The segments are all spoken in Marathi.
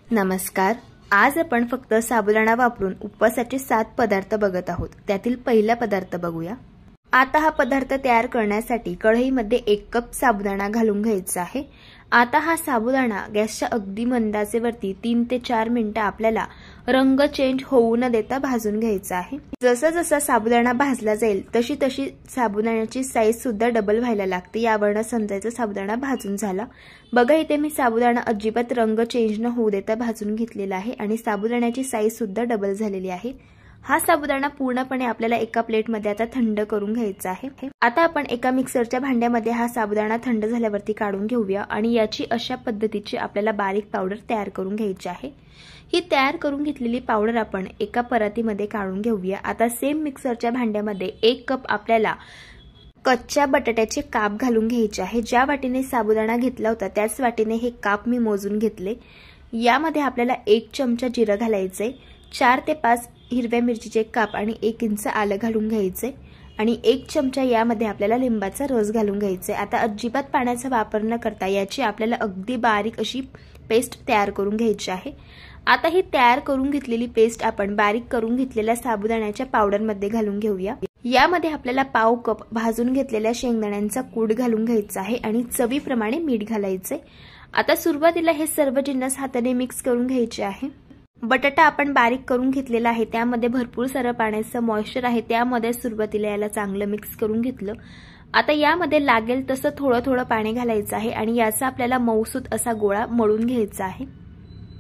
नमस्कार। आज आपण फक्त साबुदाणा वापरून उपवासाचे 7 पदार्थ बघत आहोत। त्यातील पहिला पदार्थ बघूया। आता हा पदार्थ तयार करण्यासाठी कढईमध्ये 1 कप साबुदाणा घालून घ्यायचा आहे। आता हा साबुदाणा गॅसच्या अगदी मंदाचे वरती 3 ते 4 मिनिटे आपल्याला रंग चेंज होऊ न देता भाजून घ्यायचा आहे। जसा जसा साबुदाणा भाजला जाईल तशी तशी साबुदाण्याची साईज सुद्धा डबल व्हायला लागते। यावरून समजायचं साबुदाणा भाजून झाला। बघा इथे मी साबुदाणा अजिबात रंग चेंज न होऊ देता भाजून घेतलेला आहे आणि साबुदाण्याची साईज सुद्धा डबल झालेली आहे। हा साबुदाणा पूर्णपणे आपल्याला एका प्लेटमध्ये आता थंड करून घ्यायचा आहे। आता आपण एका मिक्सरच्या भांड्यामध्ये हा साबुदाणा थंड झाल्यावरती काढून घेऊया आणि याची अशा पद्धतीची आपल्याला बारीक पावडर तयार करून घ्यायची आहे। ही तयार करून घेतलेली पावडर आपण एका परातीमध्ये काढून घेऊया। आता सेम मिक्सरच्या भांड्यामध्ये 1 कप आपल्याला कच्च्या बटाट्याचे काप घालून घ्यायचे आहे। ज्या वाटीने साबुदाणा घेतला होता त्याच वाटीने हे काप मी मोजून घेतले। यामध्ये आपल्याला 1 चमचा जिरं घालायचे, 4 ते 5 हिरव्या मिरचीचे काप आणि 1 इंच आलं घालून घ्यायचे आणि 1 चमचा यामध्ये आपल्याला लिंबाचा रस घालून घ्यायचे। आता अजिबात पाण्याचा वापर न करता याची आपल्याला अगदी बारीक अशी पेस्ट तयार करून घ्यायची आहे। आता ही तयार करून घेतलेली पेस्ट आपण बारीक करून घेतलेल्या साबुदाण्याच्या पावडरमध्ये घालून घेऊया। यामध्ये आपल्याला पाव कप भाजून घेतलेल्या शेंगदाण्यांचा कूट घालून घ्यायचा आहे आणि चवीप्रमाणे मीठ घालायचे। आता सुरुवातीला हे सर्व जिन्नस हाताने मिक्स करून घ्यायचे आहे। बटाटा आपण बारीक करून घेतलेला आहे, त्यामध्ये भरपूर सारं पाण्याचं मॉइश्चर आहे, त्यामध्ये सुरुवातीला याला चांगलं मिक्स करून घेतलं। आता यामध्ये लागेल तसं थोडं थोडं पाणी घालायचं आहे आणि याचा आपल्याला मऊसूत असा गोळा मळून घ्यायचा आहे।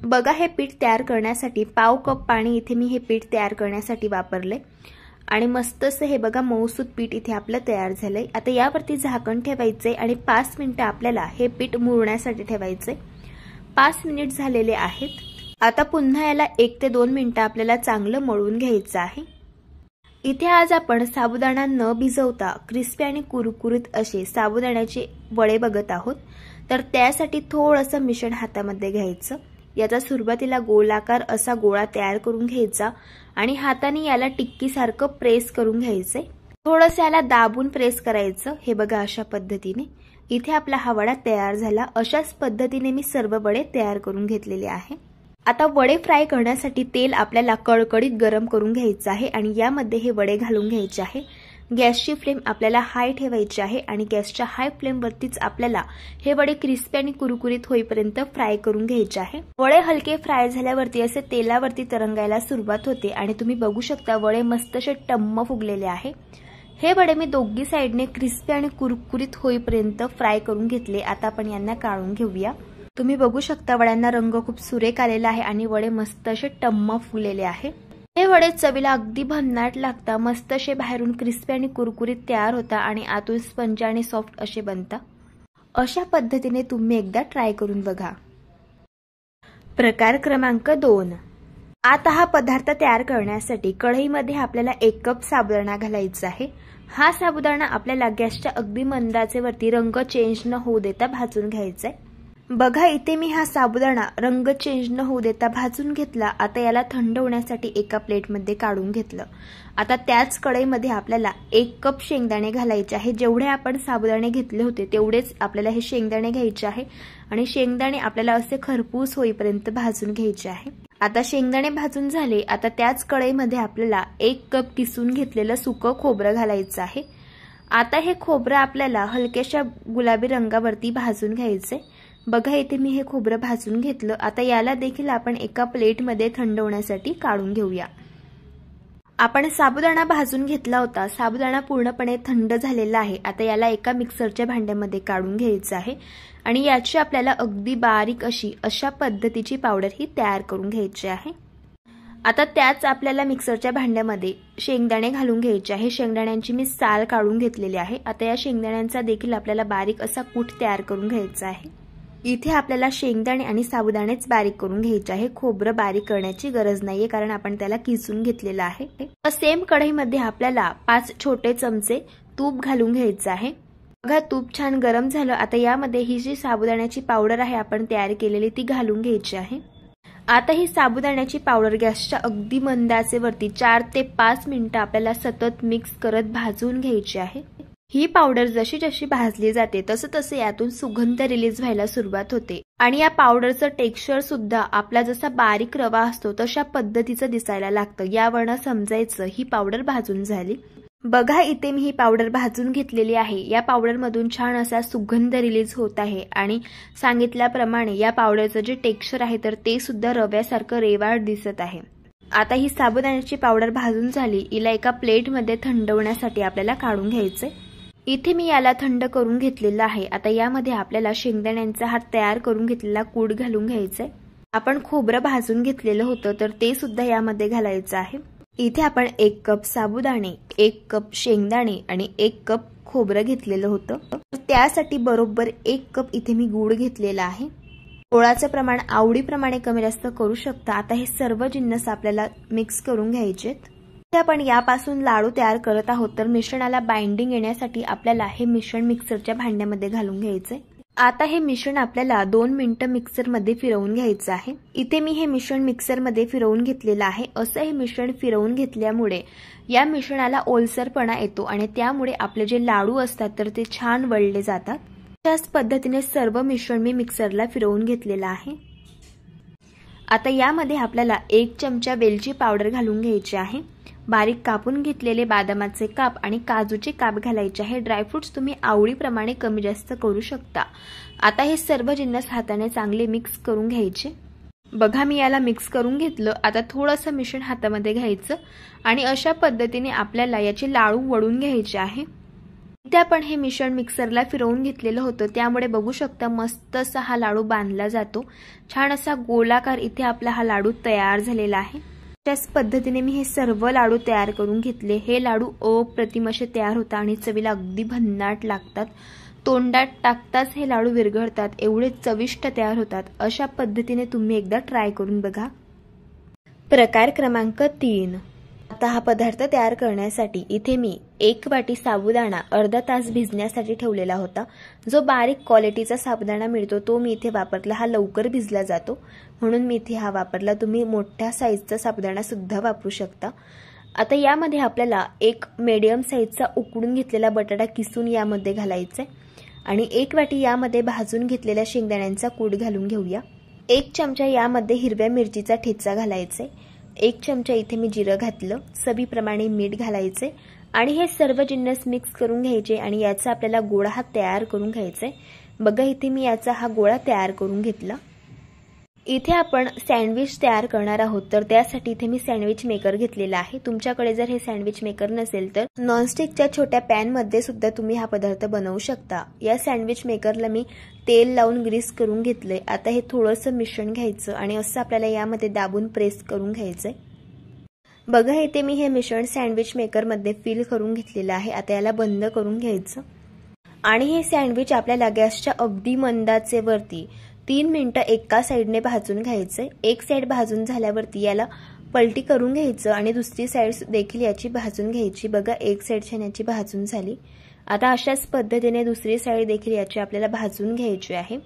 बघा हे पीठ तयार करण्यासाठी पाव कप पाणी इथे मी हे पीठ तयार करण्यासाठी वापरले आणि मस्त असं हे बघा मऊसूत पीठ इथे आपलं तयार झालंय। आता यावरती झाकण ठेवायचे आणि 5 मिनिटं आपल्याला हे पीठ मुरण्यासाठी ठेवायचे। 5 मिनिट झालेले आहेत। आता पुन्हा याला 1 ते 2 मिनिटं आपल्याला चांगलं मळून घ्यायचं आहे। इथे आज आपण साबुदाणा न भिजवता क्रिस्पी आणि कुरकुरीत असे साबुदाण्याचे वडे बघत आहोत। तर त्यासाठी थोडंसं मिश्रण हातामध्ये घ्यायचं। याचा सुरुवातीला गोलाकार असा गोळा तयार करून घ्यायचा आणि हाताने याला टिक्कीसारखं प्रेस करून घ्यायचे। थोडंसं याला दाबून प्रेस करायचं। हे बघा अशा पद्धतीने इथे आपला हा वडा तयार झाला। अशाच पद्धतीने मी सर्व वडे तयार करून घेतलेले आहे। आता वडे फ्राय करण्यासाठी तेल आपल्याला कडकडीत गरम करून घ्यायचं आहे आणि यामध्ये हे वडे घालून घ्यायचे आहे। गॅसची फ्लेम आपल्याला हाय ठेवायची आहे आणि गॅसच्या हाय फ्लेमवरतीच आपल्याला हे वडे क्रिस्पी आणि कुरकुरीत होईपर्यंत फ्राय करून घ्यायचे आहे। वडे हलके फ्राय झाल्यावरती असे तेलावरती तरंगायला सुरुवात होते आणि तुम्ही बघू शकता वडे मस्त असे टम्म फुगलेले आहे। हे वडे मी दोघी साइडने क्रिस्पी आणि कुरकुरीत होईपर्यंत फ्राय करून घेतले। आता आपण यांना काढून घेऊया। तुम्ही बघू शकता वड्यांना रंग खूप सुरेख आलेला आहे आणि वडे मस्त असे टम्म फुगलेले आहे। हे वडे चवीला अगदी भन्नाट लागतात। मस्त असे बाहेरून क्रिस्पी आणि कुरकुरीत तयार होता आणि आतून स्पंज आणि सॉफ्ट असे बनतात। अशा पद्धतीने तुम्ही एकदा ट्राय करून बघा। प्रकार क्रमांक 2। आता हा पदार्थ तयार करण्यासाठी कढईमध्ये आपल्याला 1 कप साबुदाणा घालायचा आहे। हा साबुदाणा आपल्याला गॅसच्या अगदी मंदाचे वरती रंग चेंज न होऊ देता भाजून घ्यायचा आहे। बघा इथे मी हा साबुदाणा रंग चेंज न होऊ देता भाजून घेतला। आता याला थंड होण्यासाठी एका प्लेटमध्ये काढून घेतलं। आता त्याच कढईमध्ये आपल्याला 1 कप शेंगदाणे घालायचे आहे। जेवढे आपण साबुदाणे घेतले होते तेवढेच आपल्याला हे शेंगदाणे घ्यायचे आहे आणि शेंगदाणे आपल्याला असे खरपूस होईपर्यंत भाजून घ्यायचे आहे। आता शेंगदाणे भाजून झाले। आता त्याच कढईमध्ये आपल्याला 1 कप किसून घेतलेलं सुकं खोबरं घालायचं आहे। आता हे खोबरं आपल्याला हलक्याशा गुलाबी रंगावरती भाजून घ्यायचे। बघा इथे मी हे खोबरं भाजून घेतलं। आता याला देखील आपण एका प्लेटमध्ये थंड होण्यासाठी काढून घेऊया। आपण साबुदाणा भाजून घेतला होता, साबुदाणा पूर्णपणे थंड झालेला आहे। आता याला एका मिक्सरच्या भांड्यामध्ये काढून घ्यायचं आहे आणि याची आपल्याला अगदी बारीक अशा पद्धतीची पावडर ही तयार करून घ्यायची आहे। आता त्याच आपल्याला मिक्सरच्या भांड्यामध्ये शेंगदाणे घालून घ्यायचे आहे। शेंगदाण्यांची मी साल काढून घेतलेली आहे। आता या शेंगदाण्यांचा देखील आपल्याला बारीक असा कूट तयार करून घ्यायचा आहे। इथे आपल्याला शेंगदाणे आणि साबुदाणेच बारीक करून घ्यायचे आहे। खोबरं बारीक करण्याची गरज नाहीये कारण आपण त्याला किसून घेतलेलं आहे। सेम कढईमध्ये आपल्याला 5 छोटे चमचे तूप घालून घ्यायचं आहे। बघा तूप छान गरम झालं। आता यामध्ये ही जी साबुदाण्याची पावडर आहे आपण तयार केलेली ती घालून घ्यायची आहे। आता ही साबुदाण्याची पावडर गॅसच्या अगदी मंद आचेवरती 4 ते 5 मिनिटं आपल्याला सतत मिक्स करत भाजून घ्यायची आहे। ही पावडर जशी जशी भाजली जाते तसं तसं यातून सुगंध रिलीज व्हायला सुरुवात होते आणि या पावडरचं टेक्स्चर सुद्धा आपला जसा बारीक रवा असतो तशा पद्धतीचं दिसायला लागतं। यावरनं समजायचं ही पावडर भाजून झाली। बघा इथे मी ही पावडर भाजून घेतलेली आहे। या पावडर मधून छान असा सुगंध रिलीज होत आहे आणि सांगितल्याप्रमाणे या पावडरचं जे टेक्स्चर आहे तर ते सुद्धा रव्यासारखं रेवाळ दिसत आहे। आता ही साबुदाण्याची पावडर भाजून झाली, हिला एका प्लेटमध्ये थंडवण्यासाठी आपल्याला काढून घ्यायचे। इथे मी याला थंड करून घेतलेला आहे। आता यामध्ये आपल्याला शेंगदाण्यांचा हा तयार करून घेतलेला कूट घालून घ्यायचे। आपण खोबरं भाजून घेतलेलं होतं तर ते सुद्धा यामध्ये घालायचं आहे। इथे आपण 1 कप साबुदाणे, 1 कप शेंगदाणे आणि 1 कप खोबरं घेतलेलं होतं। त्यासाठी बरोबर 1 कप इथे मी गूळ घेतलेला आहे। गोळाचं प्रमाण आवडीप्रमाणे कमी जास्त करू शकता। आता हे सर्व जिन्नस आपल्याला मिक्स करून घ्यायचेत। आपण यापासून लाडू तयार करत आहोत तर मिश्रणाला बाइंडिंग येण्यासाठी आपल्याला हे मिश्रण मिक्सरच्या भांड्यामध्ये घालून घ्यायचे। आता हे मिश्रण आपल्याला 2 मिनिटं मिक्सरमध्ये फिरवून घ्यायचं आहे। इथे मी हे मिश्रण मिक्सरमध्ये फिरवून घेतलेलं आहे। असं हे मिश्रण फिरवून घेतल्यामुळे या मिश्रणाला ओलसरपणा येतो आणि त्यामुळे आपले जे लाडू असतात तर ते छान वळले जातात। त्याच पद्धतीने सर्व मिश्रण मी मिक्सरला फिरवून घेतलेलं आहे। आता यामध्ये आपल्याला 1 चमचा वेलची पावडर घालून घ्यायची आहे। बारीक कापून घेतलेले बदामाचे काप आणि काजूचे काप घालायचे आहे। ड्रायफ्रुट्स तुम्ही आवडीप्रमाणे कमी जास्त करू शकता। आता हे सर्व जिन्नस हाताने चांगले मिक्स करून घ्यायचे। बघा मी याला मिक्स करून घेतलं। आता थोडंसं मिश्रण हातामध्ये घ्यायचं आणि अशा पद्धतीने आपल्याला याचे लाडू वळून घ्यायचे आहे। इथे आपण हे मिश्रण मिक्सरला फिरवून घेतलेलं होतं त्यामुळे बघू शकता मस्त असा हा लाडू बांधला जातो। छान असा गोलाकार इथे आपला हा लाडू तयार झालेला आहे। त्याच पद्धतीने मी हे सर्व लाडू तयार करून घेतले। हे लाडू अप्रतिम असे तयार होतात आणि चवीला अगदी भन्नाट लागतात। तोंडात टाकताच हे लाडू विरघळतात, एवढे चविष्ट तयार होतात। अशा पद्धतीने तुम्ही एकदा ट्राय करून बघा। प्रकार क्रमांक 3। आता हा पदार्थ तयार करण्यासाठी इथे मी 1 वाटी साबुदाणा अर्धा तास भिजण्यासाठी ठेवलेला होता। जो बारीक क्वालिटीचा साबुदाणा मिळतो तो मी इथे वापरला। हा लवकर भिजला जातो म्हणून मी इथे हा वापरला। तुम्ही मोठ्या साईजचा साबुदाणा सुद्धा वापरू शकता। आता यामध्ये आपल्याला 1 मीडियम साईजचा उकडून घेतलेला बटाटा किसून यामध्ये घालायचा आणि 1 वाटी यामध्ये भाजून घेतलेल्या शेंगदाण्यांचा कूट घालून घेऊया। 1 चमचा यामध्ये हिरव्या मिरचीचा ठेचा घालायचा। 1 चमचा इथे मी जिरं घातलं। चवीप्रमाणे मीठ घालायचे आणि हे सर्व जिन्नस मिक्स करून घ्यायचे आणि याचा आपल्याला गोळा हा तयार करून घ्यायचा। बघा इथे मी याचा हा गोळा तयार करून घेतला। इथे आपण सँडविच तयार करणार आहोत तर त्यासाठी इथे मी सँडविच मेकर घेतलेला आहे। तुमच्याकडे जर हे सँडविच मेकर नसेल तर नॉनस्टिकच्या छोट्या पॅन मध्ये सुद्धा तुम्ही हा पदार्थ बनवू शकता। या सँडविच मेकरला मी तेल लावून ग्रीस करून घेतले। आता हे थोडंसं मिश्रण घ्यायचं आणि असं आपल्याला यामध्ये दाबून प्रेस करून घ्यायचंय। बघा इथे मी हे मिश्रण सँडविच मेकर मध्ये फिल करून घेतलेलं आहे। आता याला बंद करून घ्यायचं आणि हे सँडविच आपल्याला गॅसच्या अगदी मंद आचेवरती 3 मिनिटं एका साइडने भाजून घ्यायचे। एक साइड भाजून झाल्यावरती याला पलटी करून घ्यायचं आणि दुसरी साइड देखील याची भाजून घ्यायची। बघा एक साइड छान याची भाजून झाली। आता अशाच पद्धतीने दुसरी साइड देखील याची आपल्याला भाजून घ्यायची आहे।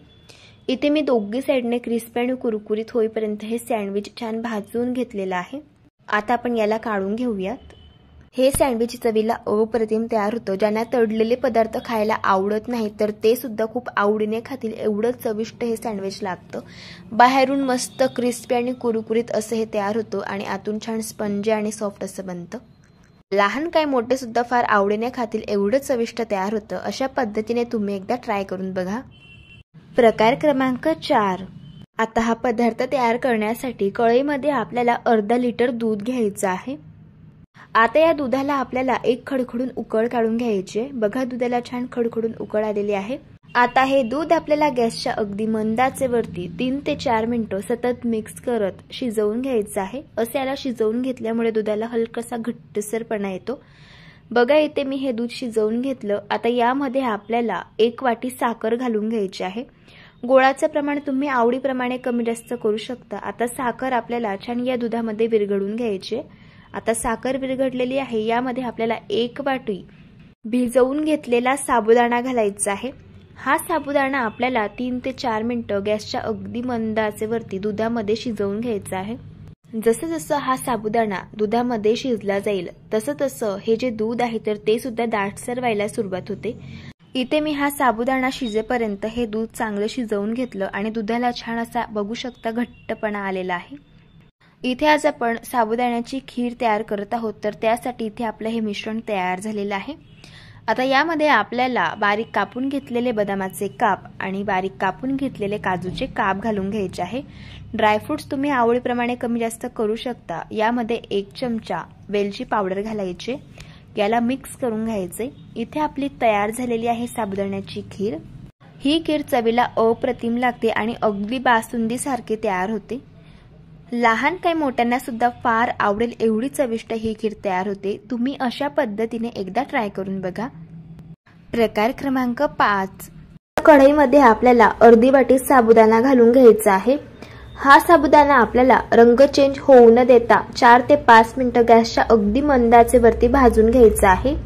इथे मी दोघी साइडने क्रिस्पी आणि कुरकुरीत होईपर्यंत हे सँडविच छान भाजून घेतलेलं आहे। आता आपण याला काढून घेऊयात। हे सँडविच चवीला अप्रतिम तयार होतं। ज्यांना तळलेले पदार्थ खायला आवडत नाही तर ते सुद्धा खूप आवडीने खातील, एवढं चविष्ट हे सँडविच लागतं। बाहेरून मस्त क्रिस्पी आणि कुरकुरीत असं हे तयार होतं आणि आतून छान स्पंजी आणि सॉफ्ट असं बनतं। लहान काय मोठे सुद्धा फार आवडीने खातील, एवढं चविष्ट तयार होतं। अशा पद्धतीने तुम्ही एकदा ट्राय करून बघा। प्रकार क्रमांक 4। आता हा पदार्थ तयार करण्यासाठी कढईमध्ये आपल्याला अर्धा लिटर दूध घ्यायचं आहे। आता या दुधाला आपल्याला एक खडखडून उकळ काढून घ्यायची। बघा दुधाला छान खडखडून उकळ आलेली आहे। आता हे दूध आपल्याला गॅसच्या अगदी मंद आचेवरती 3 ते 4 मिनिटं सतत मिक्स करत शिजवून घ्यायचं आहे। असे याला शिजवून घेतल्यामुळे दुधाला हलकासा घट्टसरपणा येतो। बघा इथे मी हे दूध शिजवून घेतलं। आता यामध्ये आपल्याला 1 वाटी साखर घालून घ्यायची आहे। गोळाचं प्रमाण तुम्ही आवडीप्रमाणे कमी जास्त करू शकता। आता साखर आपल्याला छान या दुधामध्ये विरघळून घ्यायची। आता साखर विरघळलेली आहे। यामध्ये आपल्याला 1 वाटी भिजवून घेतलेला साबुदाणा घालायचा आहे। हा साबुदाणा आपल्याला 3 ते 4 मिनिटं गॅसच्या अगदी मंद आचेवरती दुधामध्ये शिजवून घ्यायचा आहे। जसं जसं हा साबुदाणा दुधामध्ये शिजला जाईल तसं तसं हे जे दूध आहे तर ते सुद्धा दाटसर व्हायला सुरुवात होते। इथे मी हा साबुदाणा शिजेपर्यंत हे दूध चांगलं शिजवून घेतलं आणि दुधाला छान असा बघू शकता घट्टपणा आलेला आहे। इथे आज आपण साबुदाण्याची खीर तयार करत आहोत, तर त्यासाठी इथे आपलं हे मिश्रण तयार झालेलं आहे। आता यामध्ये आपल्याला बारीक कापून घेतलेले बदामाचे काप आणि बारीक कापून घेतलेले काजूचे काप घालून घ्यायचे आहे। ड्रायफ्रुट्स तुम्ही आवडीप्रमाणे कमी जास्त करू शकता। यामध्ये 1 चमचा वेलची पावडर घालायचे, याला मिक्स करून घ्यायचे। इथे आपली तयार झालेली आहे साबुदाण्याची खीर। ही खीर चवीला अप्रतिम लागते आणि अगदी बासुंदी सारखी तयार होते। लहान काही मोठ्यांना सुद्धा फार आवडेल एवढी चविष्ट ही खीर तयार होते। तुम्ही अशा पद्धतीने एकदा ट्राय करून बघा। प्रकार क्रमांक 5, कढईमध्ये आपल्याला अर्धी वाटी साबुदाणा घालून घ्यायचा आहे। हा साबुदाणा आपल्याला रंग चेंज होऊ न देता 4 ते 5 मिनिटं गॅसच्या अगदी मंद आचेवरती भाजून घ्यायचा आहे।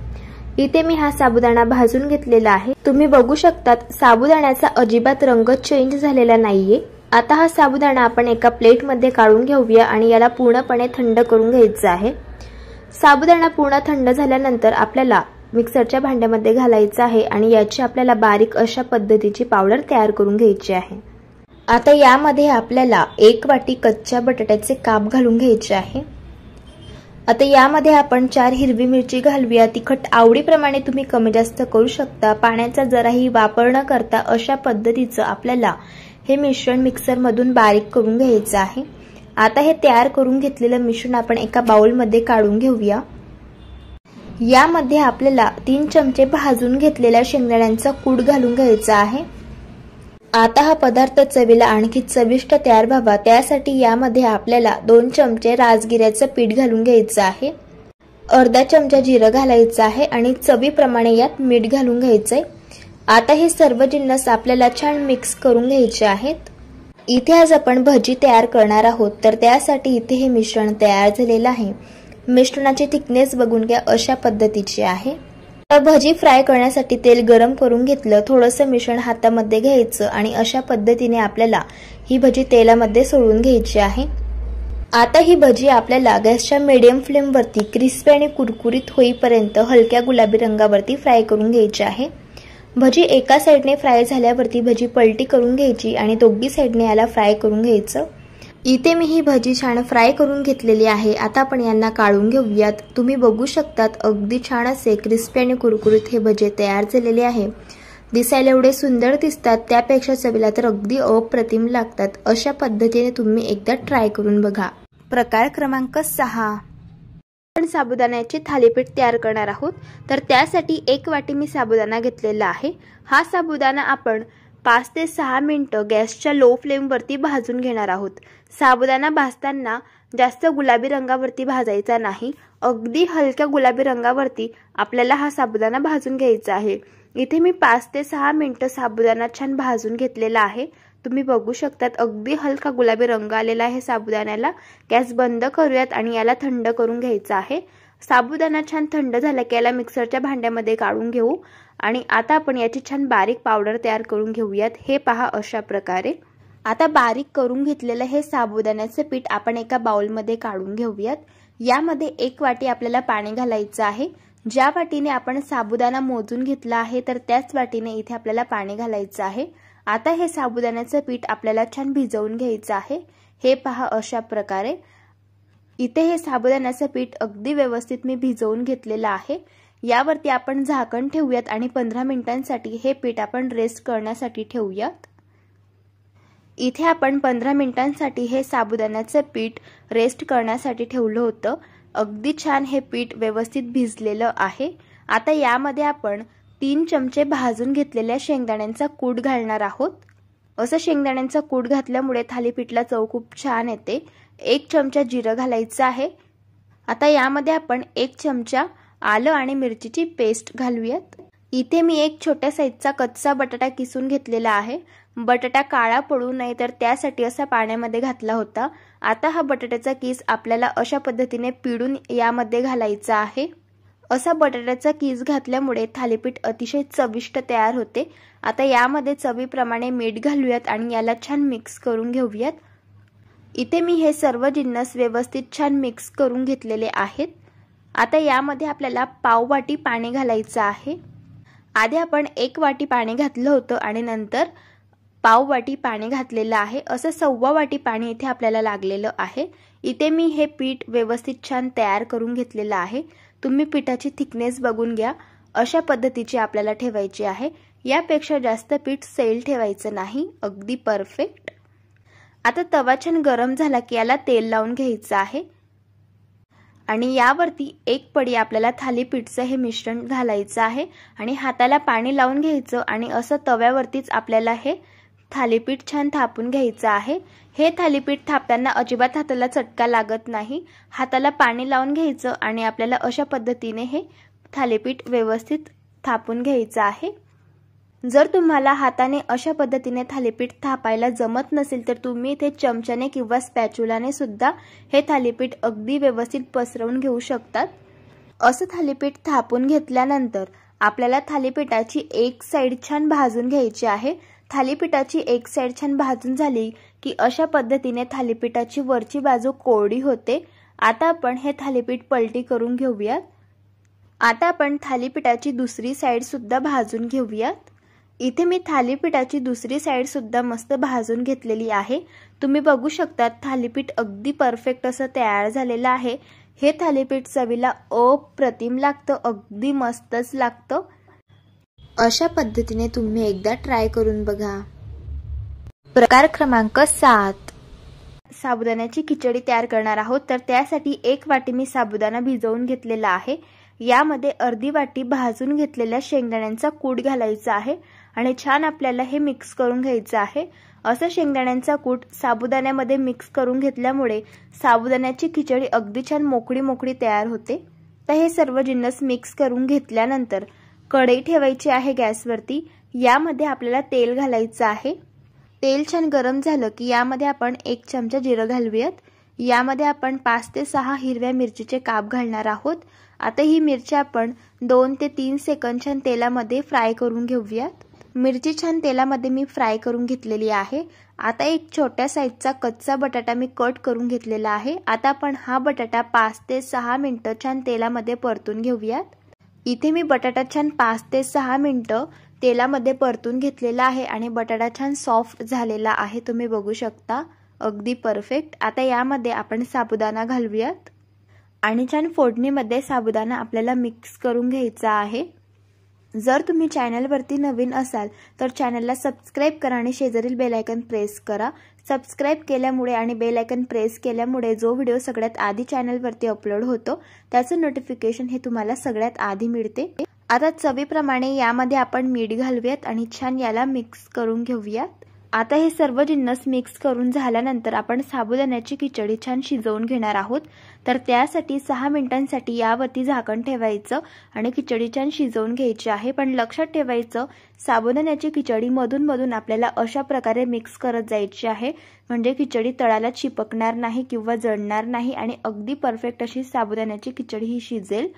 इथे मी हा साबुदाणा भाजून घेतलेला आहे। तुम्ही बघू शकतात साबुदाण्याचा अजिबात रंग चेंज झालेला नाहीये। आता हा साबुदाणा आपण एका प्लेटमध्ये काढून घेऊया आणि याला पूर्णपणे थंड करून घ्यायचा आहे। साबुदाणा पूर्ण थंड झाल्यानंतर आपल्याला मिक्सरच्या भांड्यामध्ये घालायचा आहे आणि याची आपल्याला बारीक अशा पद्धतीची पावडर तयार करून घ्यायची आहे। आता यामध्ये आपल्याला 1 वाटी कच्च्या बटाट्याचे काप घालून घ्यायचे आहे। आता यामध्ये आपण 4 हिरवी मिरची घालूया। तिखट आवडीप्रमाणे तुम्ही कमी जास्त करू शकता। पाण्याचा जराही वापर न करता अशा पद्धतीचं आपल्याला हे मिश्रण मिक्सर मधून बारीक करून घ्यायचं आहे। आता हे तयार करून घेतलेलं मिश्रण आपण एका बाउल मध्ये काढून घेऊया। यामध्ये आपल्याला 3 चमचे भाजून घेतलेल्या शेंगदाण्यांचा कूट घालून घ्यायचा आहे। आता हा पदार्थ चवीला आणखी चविष्ट तयार व्हावा त्यासाठी यामध्ये आपल्याला 2 चमचे राजगिऱ्याचं पीठ घालून घ्यायचं आहे। अर्धा चमचा जिरं घालायचं आहे आणि चवीप्रमाणे यात मीठ घालून घ्यायचंय। आता हे सर्व जिन्नस आपल्याला छान मिक्स करून घ्यायचे आहेत। इथे आज आपण भजी तयार करणार आहोत, तर त्यासाठी इथे हे मिश्रण तयार झालेलं आहे। मिश्रणाची थिकनेस बघून घ्या, अशा पद्धतीची आहे। भजी फ्राय करण्यासाठी तेल गरम करून घेतलं, थोडंसं मिश्रण हातामध्ये घ्यायचं आणि अशा पद्धतीने आपल्याला ही भजी तेलामध्ये सोडून घ्यायची आहे। आता ही भजी आपल्याला गॅसच्या मीडियम फ्लेम वरती क्रिस्पी आणि कुरकुरीत होईपर्यंत हलक्या गुलाबी रंगावरती फ्राय करून घ्यायची आहे। भजी एका साइडने फ्राय झाल्यावरती भजी पलटी करून घ्यायची आणि दोन्ही साइडने याला फ्राय करून घ्यायचं। इथे मी ही भजी छान फ्राय करून घेतलेली आहे। आता आपण यांना काढून घेऊयात। तुम्ही बघू शकतात अगदी छान असे क्रिस्पी आणि कुरकुरीत हे भजे तयार झालेले आहे। दिसायला एवढे सुंदर दिसतात, त्यापेक्षा चवीला तर अगदी अप्रतिम लागतात। अशा पद्धतीने तुम्ही एकदा ट्राय करून बघा। प्रकार क्रमांक 6, आपण साबुदाण्याचे थालीपीठ तयार करणार आहोत, तर त्यासाठी 1 वाटी मी साबुदाणा घेतलेला आहे। हा साबुदाणा आपण 5 ते 6 मिनिटं गॅसच्या लो फ्लेम वरती भाजून घेणार आहोत। साबुदाणा भाजताना जास्त गुलाबी रंगावरती भाजायचा नाही, अगदी हलक्या गुलाबी रंगावरती आपल्याला हा साबुदाणा भाजून घ्यायचा आहे। इथे मी 5 ते 6 मिनिटं साबुदाणा छान भाजून घेतलेला आहे। तुम्ही बघू शकतात अगदी हलका गुलाबी रंग आलेला आहे साबुदाण्याला। गॅस बंद करूयात आणि याला थंड करून घ्यायचा आहे। साबुदाणा छान थंड झाला की याला मिक्सरच्या भांड्यामध्ये काढून घेऊ आणि आता आपण याची छान बारीक पावडर तयार करून घेऊयात। हे पहा अशा प्रकारे। आता बारीक करून घेतलेलं हे साबुदाण्याचे पीठ आपण एका बाउलमध्ये काढून घेऊयात। यामध्ये 1 वाटी आपल्याला पाणी घालायचं आहे। ज्या वाटीने आपण साबुदाणा मोजून घेतला आहे तर त्याच वाटीने इथे आपल्याला पाणी घालायचं आहे। आता हे साबुदाण्याचे पीठ आपल्याला छान भिजवून घ्यायचं आहे। हे पहा अशा प्रकारे। इथे हे साबुदाण्याचे पीठ अगदी व्यवस्थित मी भिजवून घेतलेलं आहे। यावरती आपण झाकण ठेवूयात आणि 15 मिनिटांसाठी हे पीठ आपण रेस्ट करण्यासाठी ठेवूयात। इथे आपण 15 मिनिटांसाठी हे साबुदाण्याचे पीठ रेस्ट करण्यासाठी ठेवलं होतं। अगदी छान हे पीठ व्यवस्थित भिजलेलं आहे। आता यामध्ये आपण 3 चमचे भाजून घेतलेल्या शेंगदाण्यांचा कूट घालणार आहोत। असं शेंगदाण्यांचा कूट घातल्यामुळे थालीपीठला चव खूप छान येते। 1 चमचा जिरं घालायचं आहे। आता यामध्ये आपण 1 चमचा आलं आणि मिरचीची पेस्ट घालूयात। इथे मी 1 छोट्या साईजचा कच्चा बटाटा किसून घेतलेला आहे। बटाटा काळा पडू नये तर त्यासाठी असा पाण्यामध्ये घातला होता। आता हा बटाट्याचा किस आपल्याला अशा पद्धतीने पिळून यामध्ये घालायचा आहे। असा बटाट्याचा किस घातल्यामुळे थालीपीठ अतिशय चविष्ट तयार होते। आता यामध्ये चवीप्रमाणे मीठ घालूयात आणि याला छान मिक्स करून घेऊयात। इथे मी हे सर्व जिन्नस व्यवस्थित छान मिक्स करून घेतलेले आहेत। आता यामध्ये आपल्याला पाव वाटी पाणी घालायचं आहे। आधी आपण 1 वाटी पाणी घातलं होतं आणि नंतर पाव वाटी पाणी घातलेलं आहे। असं 1.25 वाटी पाणी इथे आपल्याला लागलेलं आहे। इथे मी हे पीठ व्यवस्थित छान तयार करून घेतलेलं आहे। तुम्ही पिठाची थिकनेस बघून घ्या, अशा पद्धतीची आपल्याला ठेवायची आहे। यापेक्षा जास्त पीठ सैल ठेवायचं नाही, अगदी परफेक्ट। आता तवा छान गरम झाला की याला तेल लावून घ्यायचं आहे आणि यावरती 1 पडी आपल्याला थालीपीठचं हे मिश्रण घालायचं आहे आणि हाताला पाणी लावून घ्यायचं आणि असं तव्यावरतीच आपल्याला हे थालीपीठ छान थापून घ्यायचं आहे। हे थालीपीठ थापताना अजिबात हाताला चटका लागत नाही। हाताला पाणी लावून घ्यायचं आणि आपल्याला अशा पद्धतीने हे थालीपीठ व्यवस्थित थापून घ्यायचं आहे। जर तुम्हाला हाताने अशा पद्धतीने थालीपीठ थापायला जमत नसेल तर तुम्ही इथे चमच्याने किंवा स्पॅच्युलाने सुद्धा हे थालीपीठ अगदी व्यवस्थित पसरवून घेऊ शकतात। असं थालीपीठ थापून घेतल्यानंतर आपल्याला थालीपीठाची एक साइड छान भाजून घ्यायची आहे। थालीपीठाची एक साइड छान भाजून झाली की अशा पद्धतीने थालीपीठाची वरची बाजू कोरडी होते। आता आपण हे थालीपीठ पलटी करून घेऊयात। आता आपण थालीपीठाची दुसरी साइड सुद्धा भाजून घेऊयात। इथे मी थालीपीठाची दुसरी साइड सुद्धा मस्त भाजून घेतलेली आहे। तुम्ही बघू शकता थालीपीठ अगदी परफेक्ट असं तयार झालेलं आहे। हे थालीपीठ चवीला अप्रतिम लागतं, अगदी मस्तच लागतं। अशा पद्धतीने तुम्ही एकदा ट्राय करून बघा। प्रकार क्रमांक 7, साबुदाण्याची खिचडी तयार करणार आहोत। तर त्यासाठी 1 वाटी मी साबुदाणा भिजवून घेतलेला आहे। यामध्ये अर्धी वाटी भाजून घेतलेल्या शेंगदाण्यांचा कूट घालायचा आहे आणि छान आपल्याला हे मिक्स करून घ्यायचं आहे। असं शेंगदाण्यांचा कूट साबुदाण्यामध्ये मिक्स करून घेतल्यामुळे साबुदाण्याची खिचडी अगदी छान मोकळी मोकळी तयार होते। तर हे सर्व जिन्नस मिक्स करून घेतल्यानंतर कढई ठेवायची आहे गॅसवरती। यामध्ये आपल्याला तेल घालायचं आहे। तेल छान गरम झालं की यामध्ये आपण 1 चमचा जिरं घालूयात। यामध्ये आपण 5 ते 6 हिरव्या मिरचीचे काप घालणार आहोत। आता ही मिरची आपण 2 ते 3 सेकंद छान तेलामध्ये फ्राय करून घेऊयात। मिरची छान तेलामध्ये मी फ्राय करून घेतलेली आहे। आता एक छोट्या साईजचा कच्चा बटाटा मी कट करून घेतलेला आहे। आता आपण हा बटाटा 5 ते 6 मिनिटं छान तेलामध्ये परतून घेऊयात। इथे मी बटाटा छान 5 ते 6 मिनिटं तेलामध्ये परतून घेतलेला आहे आणि बटाटा छान सॉफ्ट झालेला आहे, तुम्ही बघू शकता, अगदी परफेक्ट। आता यामध्ये आपण साबुदाणा घालूयात आणि छान फोडणीमध्ये साबुदाणा आपल्याला मिक्स करून घ्यायचा आहे। जर तुम्ही चॅनलवरती नवीन असाल तर चॅनलला सबस्क्राइब करा आणि शेजारील बेल आयकॉन प्रेस करा। सबस्क्राइब केल्यामुळे आणि बेल आयकॉन प्रेस केल्यामुळे जो व्हिडिओ सगळ्यात आधी चॅनलवरती अपलोड होतो त्याचं नोटिफिकेशन हे तुम्हाला सगळ्यात आधी मिळते। आता चवीप्रमाणे यामध्ये आपण मीठ घालूयात आणि छान याला मिक्स करून घेऊयात। आता हे सर्व जिन्नस मिक्स करून झाल्यानंतर आपण साबुदाण्याची खिचडी छान शिजवून घेणार आहोत। तर त्यासाठी 6 मिनिटांसाठी यावरती झाकण ठेवायचं आणि खिचडी छान शिजवून घ्यायची आहे। पण लक्षात ठेवायचं साबुदाण्याची खिचडी मधून मधून आपल्याला अशा प्रकारे मिक्स करत जायची आहे, म्हणजे खिचडी तळाला चिपकणार नाही किंवा जळणार नाही आणि अगदी परफेक्ट अशी साबुदाण्याची खिचडी ही शिजेल।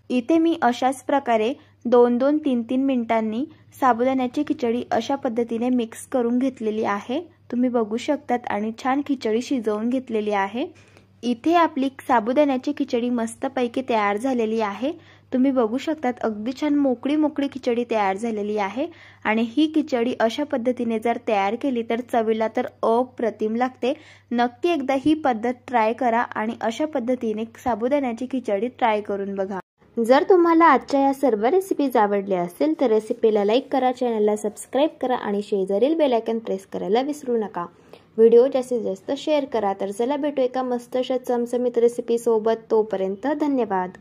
इथे मी अशाच प्रकारे 2-2, 3-3 मिनिटांनी साबुदाण्याची खिचडी अशा पद्धतीने मिक्स करून घेतलेली आहे, तुम्ही बघू शकतात, आणि छान खिचडी शिजवून घेतलेली आहे। इथे आपली साबुदाण्याची खिचडी मस्तपैकी तयार झालेली आहे, तुम्ही बघू शकतात, अगदी छान मोकळी मोकळी खिचडी तयार झालेली आहे। आणि ही खिचडी अशा पद्धतीने जर तयार केली तर चवीला तर अप्रतिम लागते। नक्की एकदा ही पद्धत ट्राय करा आणि अशा पद्धतीने साबुदाण्याची खिचडी ट्राय करून बघा। जर तुम्हाला आजच्या या सर्व रेसिपीज आवडल्या असेल तर रेसिपीला लाईक करा, चॅनलला सबस्क्राइब करा आणि शेजारील बेल आयकॉन प्रेस करायला विसरू नका। व्हिडिओ जास्तीत जास्त शेअर करा। तर चला भेटू एका मस्त अशा चमचमीत रेसिपी सोबत, तोपर्यंत धन्यवाद।